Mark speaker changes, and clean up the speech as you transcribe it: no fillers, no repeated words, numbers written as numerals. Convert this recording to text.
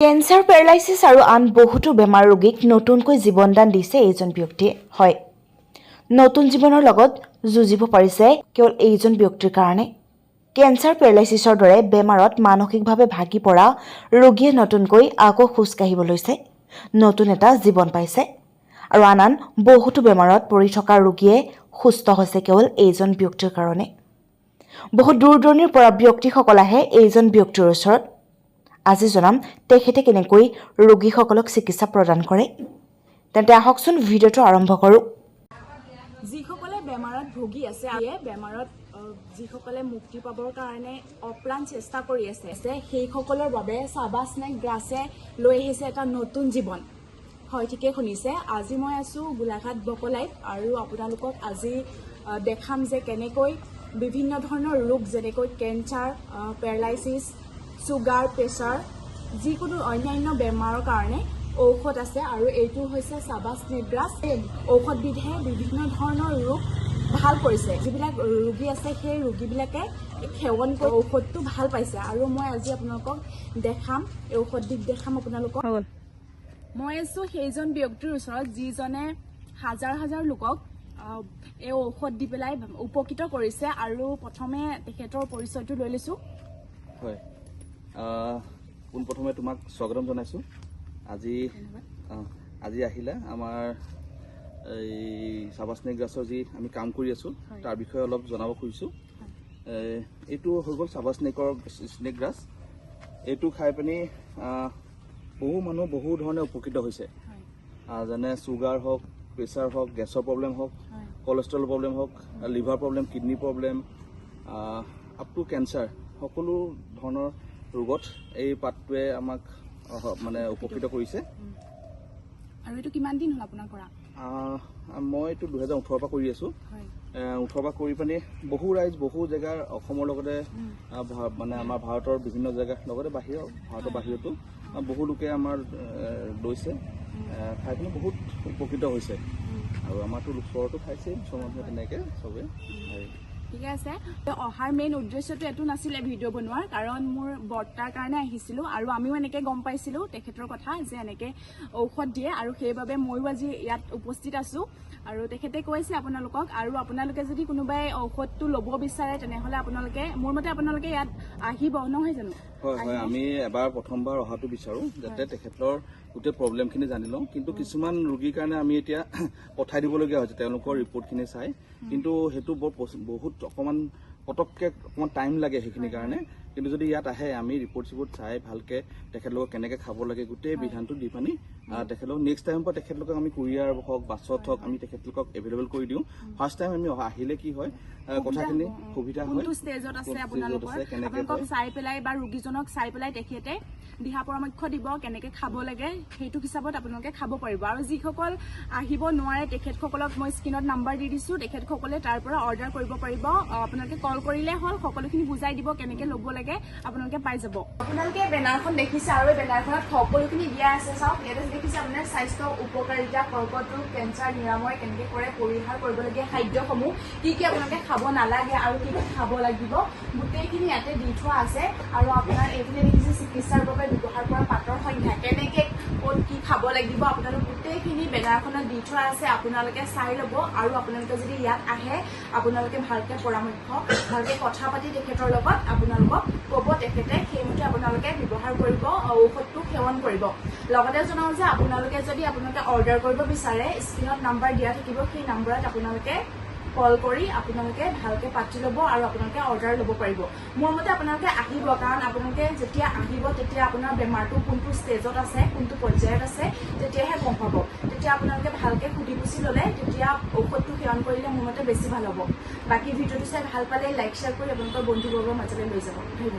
Speaker 1: Cancer, paralysis আৰু আন বহুতো বেমাৰ ৰোগীক নতুনকৈ জীৱনদান দিছে এইজন ব্যক্তিয়ে। হয়, নতুন জীৱনৰ লগত যুঁজিব পাৰিছে কেৱল এইজন ব্যক্তিৰ কাৰণে। কেঞ্চাৰ, পেৰালাইচিছৰ দৰে বেমাৰত মানসিকভাৱে ভাগি পৰা ৰোগীয়ে নতুনকৈ আকৌ খোজ কাঢ়িব লৈছে, নতুন এটা জীৱন পাইছে। আৰু আন বহুতো বেমাৰত পৰি থকা ৰোগীয়ে সুস্থ হৈছে কেৱল এইজন ব্যক্তিৰ কাৰণে। বহু দূৰ দূৰণিৰ পৰা ব্যক্তিসকল আহে এইজন ব্যক্তিৰ ওচৰত। আজি জনাম তেখেতে কেনেকৈ ৰোগীসকলক চিকিৎসা প্ৰদান কৰে। তেন্তে আহকচোন ভিডিঅ'টো আৰম্ভ কৰোঁ।
Speaker 2: যিসকলে বেমাৰত ভুগি আছে, বেমাৰত যিসকলে মুক্তি পাবৰ কাৰণে অপ্ৰাণ চেষ্টা কৰি আছে, সেইসকলৰ বাবে চাবা স্নেক গ্ৰাছে লৈ আহিছে এটা নতুন জীৱন। হয়, ঠিকেই শুনিছে। আজি মই আছোঁ গোলাঘাট বকলাইত আৰু আপোনালোকক আজি দেখাম যে কেনেকৈ বিভিন্ন ধৰণৰ ৰোগ যেনেকৈ কেঞ্চাৰ, পেৰালাইচিছ, চুগাৰ, প্ৰেছাৰ, যিকোনো অন্যান্য বেমাৰৰ কাৰণে ঔষধ আছে আৰু এইটো হৈছে চাবা স্নেক গ্ৰাছ। এই ঔষধবিধে বিভিন্ন ধৰণৰ ৰোগ ভাল কৰিছে। যিবিলাক ৰোগী আছে সেই ৰোগীবিলাকে সেৱন কৰি ঔষধটো ভাল পাইছে আৰু মই আজি আপোনালোকক দেখাম, এই ঔষধবিধ দেখাম আপোনালোকক। মই আছোঁ সেইজন ব্যক্তিৰ ওচৰত যিজনে হাজাৰ হাজাৰ লোকক এই ঔষধ দি পেলাই উপকৃত কৰিছে আৰু প্ৰথমে তেখেতৰ পৰিচয়টো লৈ লৈছোঁ।
Speaker 3: হয়, পোনপ্ৰথমে তোমাক স্বাগতম জনাইছোঁ। আজি আহিলে আমাৰ এই চাবা স্নেক গ্ৰাছৰ যি আমি কাম কৰি আছোঁ তাৰ বিষয়ে অলপ জনাব খুজিছোঁ। এইটো হৈ গ'ল চাবা স্নেক গ্ৰাছ। এইটো খাই পিনি বহু মানুহ বহু ধৰণে উপকৃত হৈছে। যেনে চুগাৰ হওক, প্ৰেছাৰ হওক, গেছৰ প্ৰব্লেম হওক, কলেষ্ট্ৰল প্ৰব্লেম হওক, liver problem, kidney problem, up to cancer, সকলো ধৰণৰ ৰোগত এই পাতটোৱে আমাক মানে উপকৃত কৰিছে।
Speaker 2: আৰু এইটো কিমান দিন হ'ল আপোনাৰ কৰা?
Speaker 3: মই এইটো 2018 পৰা কৰি আছোঁ। 18 পৰা কৰি পিনি বহু ৰাইজ, বহু জেগাৰ, অসমৰ লগতে মানে আমাৰ ভাৰতৰ বিভিন্ন জেগাৰ লগতে ভাৰতৰ বাহিৰতো বহু লোকে আমাৰ লৈছে, খাই পিনি বহুত উপকৃত হৈছে। আৰু আমাৰতো ওচৰতো খাইছে মানুহে তেনেকৈ চবে।
Speaker 2: ঠিকে আছে। অহাৰ মেইন উদ্দেশ্যটো এইটো নাছিলে ভিডিঅ' বনোৱাৰ, কাৰণ মোৰ বৰ্তাৰ কাৰণে আহিছিলোঁ আৰু আমিও এনেকৈ গম পাইছিলোঁ তেখেতৰ কথা যে এনেকৈ ঔষধ দিয়ে আৰু সেইবাবে ময়ো আজি ইয়াত উপস্থিত আছোঁ। আৰু তেখেতে কৈছে আপোনালোকক, আৰু আপোনালোকে যদি কোনোবাই ঔষধটো ল'ব বিচাৰে তেনেহ'লে আপোনালোকে, মোৰ মতে আপোনালোকে ইয়াত আহিব, নহয় জানো?
Speaker 3: হয় হয়, আমি এবাৰ প্ৰথমবাৰ অহাটো বিচাৰোঁ যাতে তেখেতৰ গোটেই প্ৰব্লেমখিনি জানি লওঁ। কিন্তু কিছুমান ৰোগীৰ কাৰণে আমি এতিয়া পঠাই দিবলগীয়া হৈছে তেওঁলোকৰ ৰিপৰ্টখিনি চাই, কিন্তু সেইটো বহুত অকণমান পটককৈ অকণমান টাইম লাগে সেইখিনিৰ কাৰণে। কিন্তু যদি ইয়াত আহে আমি ৰিপৰ্ট চিপৰ্ট চাই ভালকৈ তেখেতলোকক কেনেকৈ খাব লাগে গোটেই বিধানটো দি পানি তেখেতলোকক নেক্সট টাইমৰ পৰা তেখেতলোকক আমি কুৰিয়াৰ হওক, বাছত হওক, আমি তেখেতলোকক এভেইলেবল কৰি দিওঁ। ফাৰ্ষ্ট টাইম আমি আহিলে কি হয় কথাখিনি সুবিধা হয়,
Speaker 2: কোনটো ষ্টেজত আছে আপোনালোকক চাই পেলাই বা ৰোগীজনক চাই পেলাই তেখেতে দিহা পৰামৰ্শ দিব কেনেকৈ খাব লাগে, সেইটো হিচাপত আপোনালোকে খাব পাৰিব। আৰু যিসকল আহিব নোৱাৰে তেখেতসকলক মই স্ক্ৰীণত নাম্বাৰ দি দিছোঁ, তেখেতসকলে তাৰ পৰা অৰ্ডাৰ কৰিব পাৰিব। আপোনালোকে কল কৰিলে হ'ল, সকলোখিনি বুজাই দিব কেনেকৈ ল'ব লাগে, আপোনালোকে পাই যাব। আপোনালোকে বেনাৰখন দেখিছে আৰু এই বেনাৰখনত সকলোখিনি দিয়া আছে। চাওক, ইয়াতে দেখিছে আপোনাৰ স্বাস্থ্য উপকাৰিতা, কৰ্কট ৰোগ, কেঞ্চাৰ নিৰাময় কেনেকৈ কৰে, পৰিহাৰ কৰিবলগীয়া খাদ্যসমূহ, কি কি আপোনালোকে খাব নালাগে আৰু কি কি খাব লাগিব, গোটেইখিনি ইয়াতে দি থোৱা আছে। আৰু আপোনাৰ এইখিনি দেখিছে চিকিৎসাৰ বাবে ব্যৱহাৰ কৰা পাতৰ সংখ্যা, কেনেকৈ ক'ত কি খাব লাগিব, আপোনালোক গোটেইখিনি বেনাৰখনত দি থোৱা আছে। আপোনালোকে চাই ল'ব আৰু আপোনালোকে যদি ইয়াত আহে আপোনালোকে ভালকৈ পৰামৰ্শ, ভালকৈ কথা পাতি তেখেতৰ লগত আপোনালোকক ক'ব, তেখেতে সেইমতে আপোনালোকে ব্যৱহাৰ কৰিব, ঔষধটো সেৱন কৰিব। লগতে জনাওঁ যে আপোনালোকে অৰ্ডাৰ কৰিব বিচাৰে, স্ক্ৰীণত নাম্বাৰ দিয়া থাকিব, সেই নাম্বাৰত আপোনালোকে কল কৰি আপোনালোকে ভালকৈ পাতি ল'ব আৰু আপোনালোকে অৰ্ডাৰ ল'ব পাৰিব। মোৰ মতে আপোনালোকে আহিব, কাৰণ আপোনালোকে যেতিয়া আহিব তেতিয়া আপোনাৰ বেমাৰটো কোনটো ষ্টেজত আছে, কোনটো পৰ্যায়ত আছে, তেতিয়াহে গম পাব। তেতিয়া আপোনালোকে ভালকৈ সুধি পুচি ল'লে তেতিয়া ঔষধটো সেৱন কৰিলে মোৰ মতে বেছি ভাল হ'ব। বাকী ভিডিঅ'টো চাই ভাল পালে লাইক শ্বেয়াৰ কৰি আপোনালোকৰ বন্ধুবৰ্গৰ মাজলৈ লৈ যাব। ধন্যবাদ।